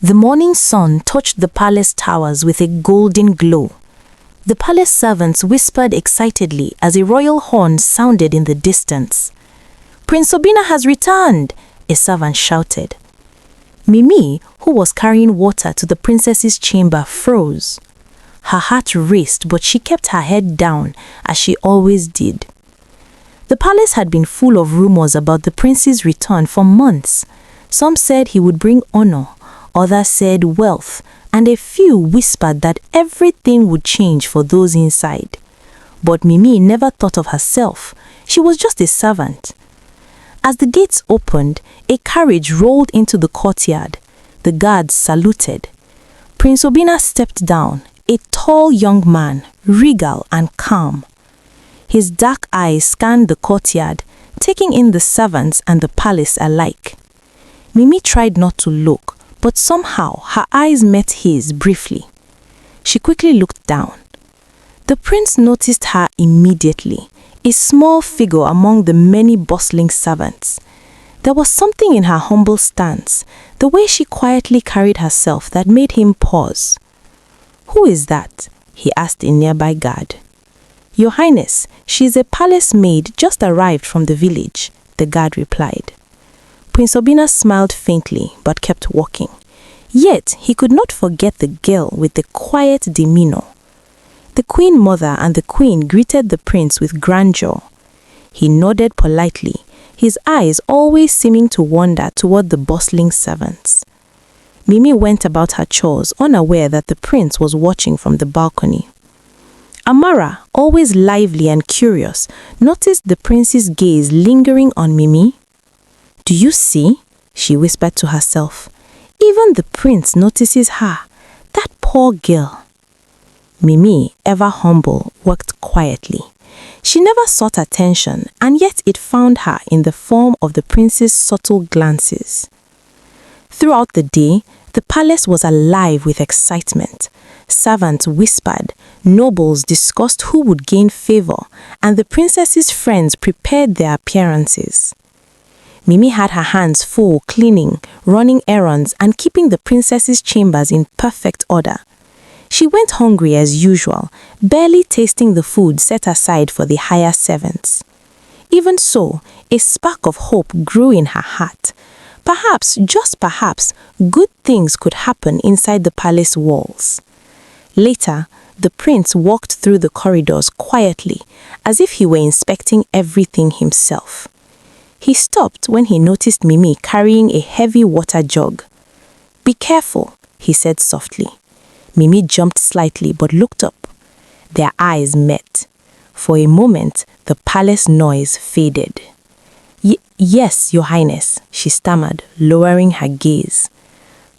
The morning sun touched the palace towers with a golden glow. The palace servants whispered excitedly as a royal horn sounded in the distance. "Prince Obinna has returned," a servant shouted. Mimi, who was carrying water to the princess's chamber, froze. Her heart raced, but she kept her head down, as she always did. The palace had been full of rumors about the prince's return for months. Some said he would bring honor, others said wealth, and a few whispered that everything would change for those inside. But Mimi never thought of herself. She was just a servant. As the gates opened, a carriage rolled into the courtyard. The guards saluted. Prince Obinna stepped down, a tall young man, regal and calm. His dark eyes scanned the courtyard, taking in the servants and the palace alike. Mimi tried not to look, but somehow her eyes met his briefly. She quickly looked down. The prince noticed her immediately, a small figure among the many bustling servants. There was something in her humble stance, the way she quietly carried herself, that made him pause. "Who is that?" he asked a nearby guard. "Your Highness, she is a palace maid just arrived from the village," the guard replied. Prince Obinna smiled faintly but kept walking. Yet he could not forget the girl with the quiet demeanor. The queen mother and the queen greeted the prince with grandeur. He nodded politely, his eyes always seeming to wander toward the bustling servants. Mimi went about her chores, unaware that the prince was watching from the balcony. Amara, always lively and curious, noticed the prince's gaze lingering on Mimi. "Do you see?" she whispered to herself. "Even the prince notices her. That poor girl." Mimi, ever humble, worked quietly. She never sought attention, and yet it found her in the form of the prince's subtle glances. Throughout the day, the palace was alive with excitement. Servants whispered, nobles discussed who would gain favor, and the princess's friends prepared their appearances. Mimi had her hands full cleaning, running errands, and keeping the princess's chambers in perfect order. She went hungry as usual, barely tasting the food set aside for the higher servants. Even so, a spark of hope grew in her heart. Perhaps, just perhaps, good things could happen inside the palace walls. Later, the prince walked through the corridors quietly, as if he were inspecting everything himself. He stopped when he noticed Mimi carrying a heavy water jug. "Be careful," he said softly. Mimi jumped slightly but looked up. Their eyes met. For a moment, the palace noise faded. Yes, Your Highness," she stammered, lowering her gaze.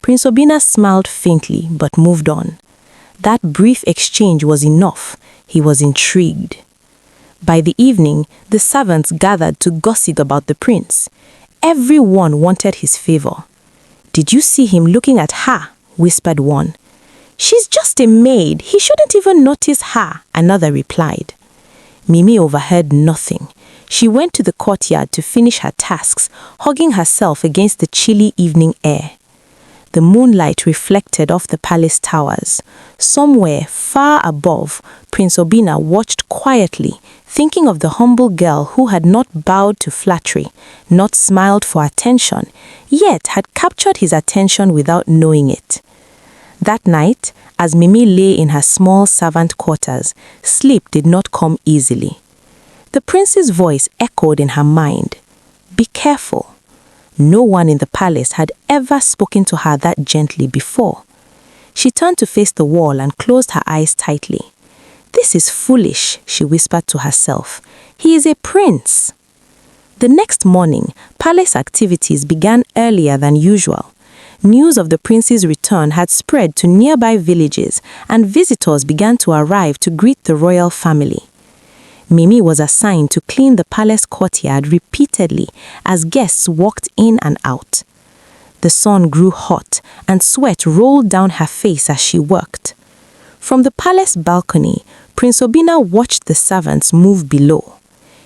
Prince Obinna smiled faintly but moved on. That brief exchange was enough. He was intrigued. By the evening, the servants gathered to gossip about the prince. Everyone wanted his favor. "Did you see him looking at her?" whispered one. "She's just a maid. He shouldn't even notice her," another replied. Mimi overheard nothing. She went to the courtyard to finish her tasks, hugging herself against the chilly evening air. The moonlight reflected off the palace towers. Somewhere far above, Prince Obinna watched quietly, thinking of the humble girl who had not bowed to flattery, not smiled for attention, yet had captured his attention without knowing it. That night, as Mimi lay in her small servant quarters, sleep did not come easily. The prince's voice echoed in her mind. "Be careful." No one in the palace had ever spoken to her that gently before. She turned to face the wall and closed her eyes tightly. "This is foolish," she whispered to herself. "He is a prince." The next morning, palace activities began earlier than usual. News of the prince's return had spread to nearby villages, and visitors began to arrive to greet the royal family. Mimi was assigned to clean the palace courtyard repeatedly as guests walked in and out. The sun grew hot, and sweat rolled down her face as she worked. From the palace balcony, Prince Obinna watched the servants move below.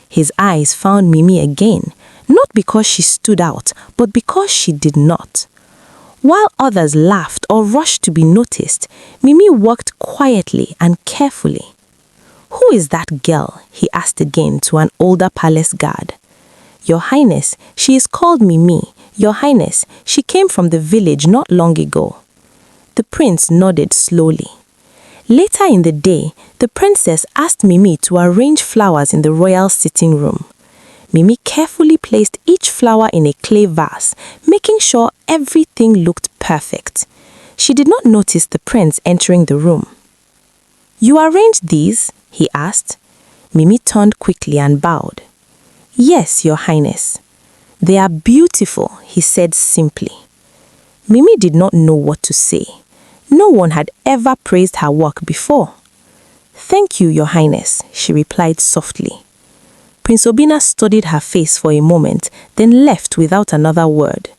His eyes found Mimi again, not because she stood out, but because she did not. While others laughed or rushed to be noticed, Mimi walked quietly and carefully. "Who is that girl?" he asked again to an older palace guard. "Your Highness, she is called Mimi. Your Highness, she came from the village not long ago." The prince nodded slowly. Later in the day, the princess asked Mimi to arrange flowers in the royal sitting room. Mimi carefully placed each flower in a clay vase, making sure everything looked perfect. She did not notice the prince entering the room. "You arranged these?" he asked. Mimi turned quickly and bowed. "Yes, Your Highness." "They are beautiful," he said simply. Mimi did not know what to say. No one had ever praised her work before. "Thank you, Your Highness," she replied softly. Prince Obinna studied her face for a moment, then left without another word.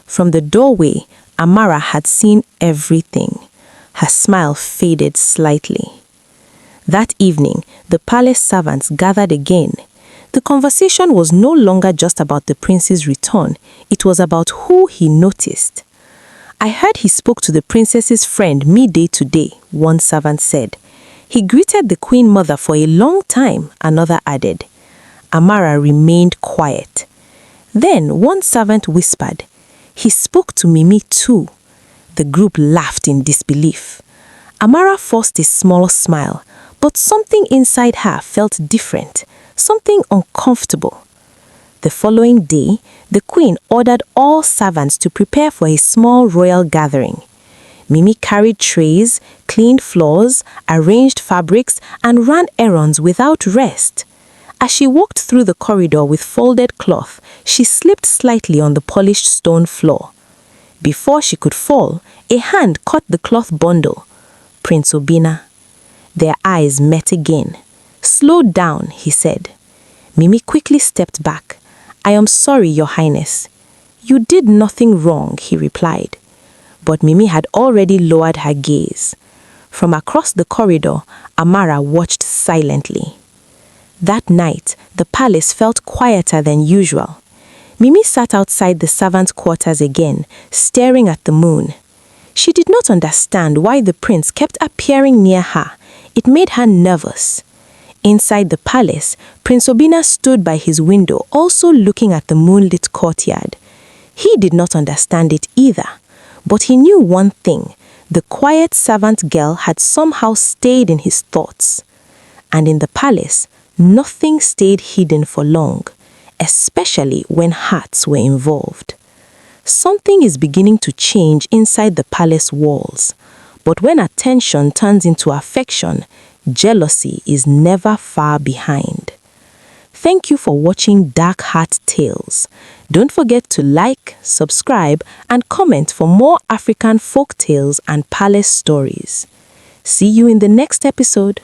From the doorway, Amara had seen everything. Her smile faded slightly. That evening, the palace servants gathered again. The conversation was no longer just about the prince's return. It was about who he noticed. "I heard he spoke to the princess's friend midday today," one servant said. "He greeted the queen mother for a long time," another added. Amara remained quiet. Then one servant whispered, "He spoke to Mimi too." The group laughed in disbelief. Amara forced a small smile, but something inside her felt different, something uncomfortable. The following day, the queen ordered all servants to prepare for a small royal gathering. Mimi carried trays, cleaned floors, arranged fabrics, and ran errands without rest. As she walked through the corridor with folded cloth, she slipped slightly on the polished stone floor. Before she could fall, a hand caught the cloth bundle. Prince Obinna. Their eyes met again. "Slow down," he said. Mimi quickly stepped back. "I am sorry, Your Highness." "You did nothing wrong," he replied. But Mimi had already lowered her gaze. From across the corridor, Amara watched silently. That night, the palace felt quieter than usual. Mimi sat outside the servants' quarters again, staring at the moon. She did not understand why the prince kept appearing near her. It made her nervous. Inside the palace, Prince Obinna stood by his window, also looking at the moonlit courtyard. He did not understand it either, but he knew one thing: the quiet servant girl had somehow stayed in his thoughts. And in the palace, nothing stayed hidden for long, especially when hearts were involved. Something is beginning to change inside the palace walls, but when attention turns into affection, jealousy is never far behind. Thank you for watching Dark Heart Tales. Don't forget to like, subscribe, and comment for more African folk tales and palace stories. See you in the next episode.